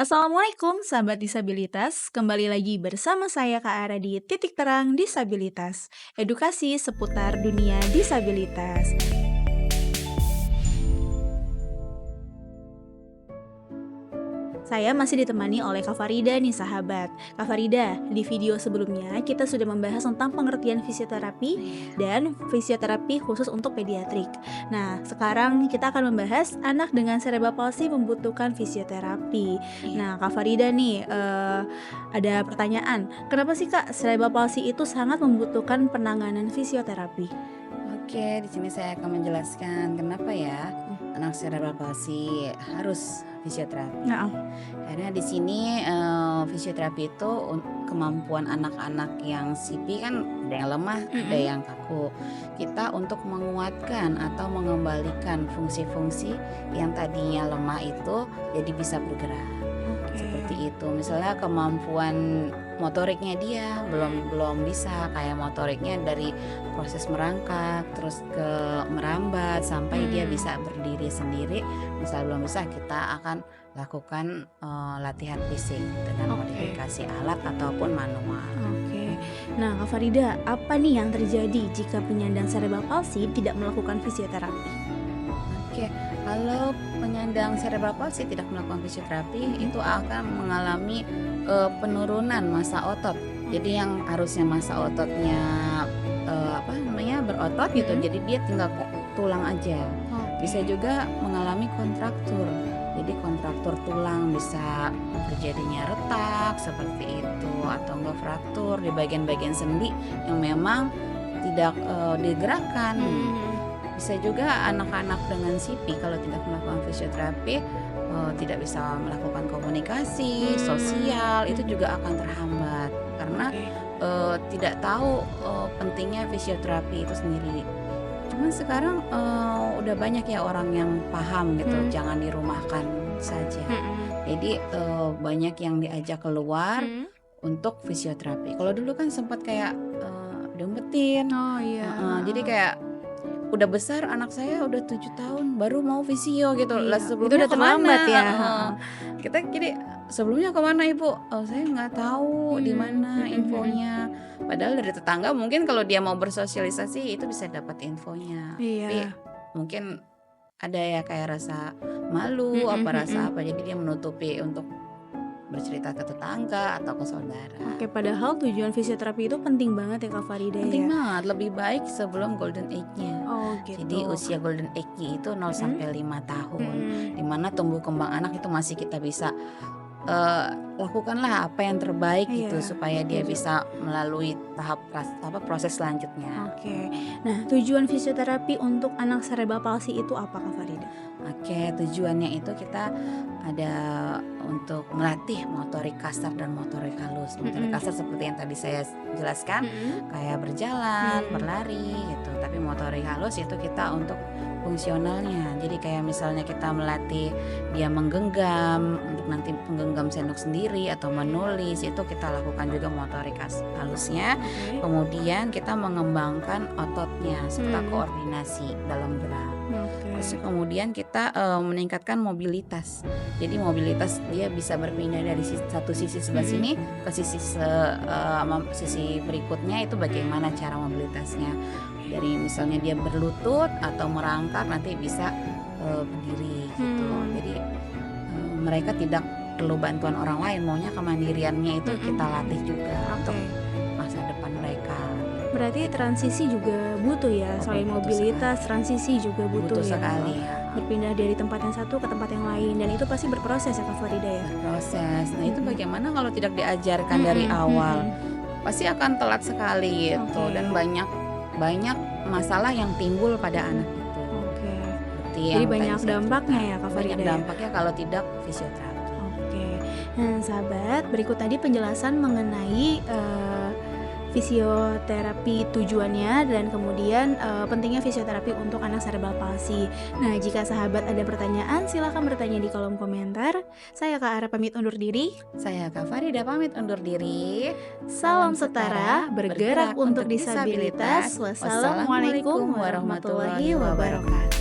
Assalamualaikum sahabat disabilitas, kembali lagi bersama saya Kak Ara di Titik Terang Disabilitas, edukasi seputar dunia disabilitas. Saya masih ditemani oleh Kak Farida nih sahabat. Kak Farida, di video sebelumnya kita sudah membahas tentang pengertian fisioterapi dan fisioterapi khusus untuk pediatrik. Nah, sekarang kita akan membahas anak dengan cerebral palsy membutuhkan fisioterapi. Iya. Nah, Kak Farida nih, ada pertanyaan. Kenapa sih Kak cerebral palsy itu sangat membutuhkan penanganan fisioterapi? Oke, di sini saya akan menjelaskan kenapa ya Hmm. anak cerebral palsy harus fisioterapi. Nah, Karena di sini fisioterapi itu kemampuan anak-anak yang CP kan ada yang lemah, ada mm-mm. yang kaku. Kita untuk menguatkan atau mengembalikan fungsi-fungsi yang tadinya lemah itu jadi bisa bergerak. Oke. Seperti itu. Misalnya kemampuan motoriknya dia belum bisa, kayak motoriknya dari proses merangkak terus ke merambat sampai dia Hmm. bisa berdiri sendiri. Misal belum bisa, kita akan lakukan latihan fisik dengan Oke. modifikasi alat ataupun manual. Oke. Nah, Kak Farida, apa nih yang terjadi jika penyandang cerebral palsy tidak melakukan fisioterapi? Oke, kalau penyandang cerebral palsy tidak melakukan fisioterapi Mhm. itu akan mengalami penurunan massa otot. Jadi yang harusnya massa ototnya berotot gitu, Mhm. jadi dia tinggal tulang aja. Bisa Oke. juga mengalami kontraktur. Jadi kontraktur tulang bisa terjadinya retak seperti itu atau enggak fraktur di bagian-bagian sendi yang memang tidak digerakkan. Mhm. Bisa juga anak-anak dengan CP kalau tidak melakukan fisioterapi tidak bisa melakukan komunikasi, sosial, itu Mhm. juga akan terhambat karena Oke. tidak tahu pentingnya fisioterapi itu sendiri. Cuman sekarang udah banyak ya orang yang paham gitu, Mhm. jangan dirumahkan saja. Mhm. Jadi banyak yang diajak keluar Mhm. untuk fisioterapi. Kalau dulu kan sempat kayak diumpetin, Oh iya, jadi heeh. kayak udah besar anak saya udah 7 tahun baru mau visio gitu. Lah Iya, itu sebelumnya udah kemana? terlambat ya, Heeh. heeh. Kita jadi sebelumnya kemana Ibu? Oh saya nggak tahu di Mhm, mana mhm, mhm. infonya. Padahal dari tetangga mungkin kalau dia mau bersosialisasi itu bisa dapat infonya. Tapi Iya. mungkin ada ya kayak rasa malu, Mhm, apa rasa mhm. apa, jadi dia menutupi untuk bercerita ke tetangga atau ke Oke, saudara. padahal tujuan fisioterapi itu penting banget ya Kak Farida Penting ya? banget, lebih baik sebelum golden age-nya. Oh Jadi gitu. usia golden age-nya itu 0 Mhm, sampai 5 tahun, mhm. di mana tumbuh kembang anak itu masih kita bisa eee, lakukanlah apa yang terbaik gitu Iya, supaya dia setuju. bisa melalui tahap proses selanjutnya. Oke. Nah, tujuan fisioterapi untuk anak cerebral palsy itu apa Kak Farida? Oke, tujuannya itu kita ada untuk melatih motorik kasar dan motorik halus. Motorik Mhm, kasar seperti yang tadi saya jelaskan, mhm. kayak berjalan, Mmm. berlari gitu. Tapi motorik halus itu kita untuk fungsionalnya. Jadi kayak misalnya kita melatih dia menggenggam, untuk nanti menggenggam sendok sendiri atau menulis, itu kita lakukan juga motorik halusnya. Oke. Kemudian kita mengembangkan ototnya serta Mmm. koordinasi dalam gerak. Terus Oke. kemudian kita meningkatkan mobilitas. Jadi mobilitas dia bisa berpindah dari satu sisi sebelah Mhm. sini ke sisi berikutnya, itu bagaimana cara mobilitasnya. Dari misalnya dia berlutut atau merangkak nanti bisa berdiri gitu. Mmm. Jadi mereka tidak perlu bantuan orang lain, maunya kemandiriannya itu Mhm, kita mhm. latih juga untuk Oke. masa depan mereka gitu. Berarti transisi juga butuh ya, Oh, selain butuh mobilitas, sekali. transisi juga butuh Butuh ya, heeh. sekali ya. Berpindah dari tempat yang satu ke tempat yang lain dan itu pasti berproses ya Kak Farida ya? Berproses. Nah, itu Mhm. bagaimana kalau tidak diajarkan dari Mhm, awal? mhm. Pasti akan telat sekali gitu dan Oke, banyak banyak masalah yang timbul pada mhm, anak itu. oke. Seperti Jadi yang tadi banyak saya dampaknya cerita. ya Kak Banyak Farida ya? dampaknya kalau tidak fisioterapi. Oke. Nah sahabat, berikut tadi penjelasan mengenai, fisioterapi tujuannya dan kemudian, pentingnya fisioterapi untuk anak cerebral palsy. Nah jika sahabat ada pertanyaan silahkan bertanya di kolom komentar. Saya Kak Ara pamit undur diri. Saya Kak Farida pamit undur diri. Salam Salam setara, setara, bergerak bergerak untuk untuk disabilitas. disabilitas. Wassalamualaikum Wassalamualaikum warahmatullahi warahmatullahi wabarakatuh. wabarakatuh.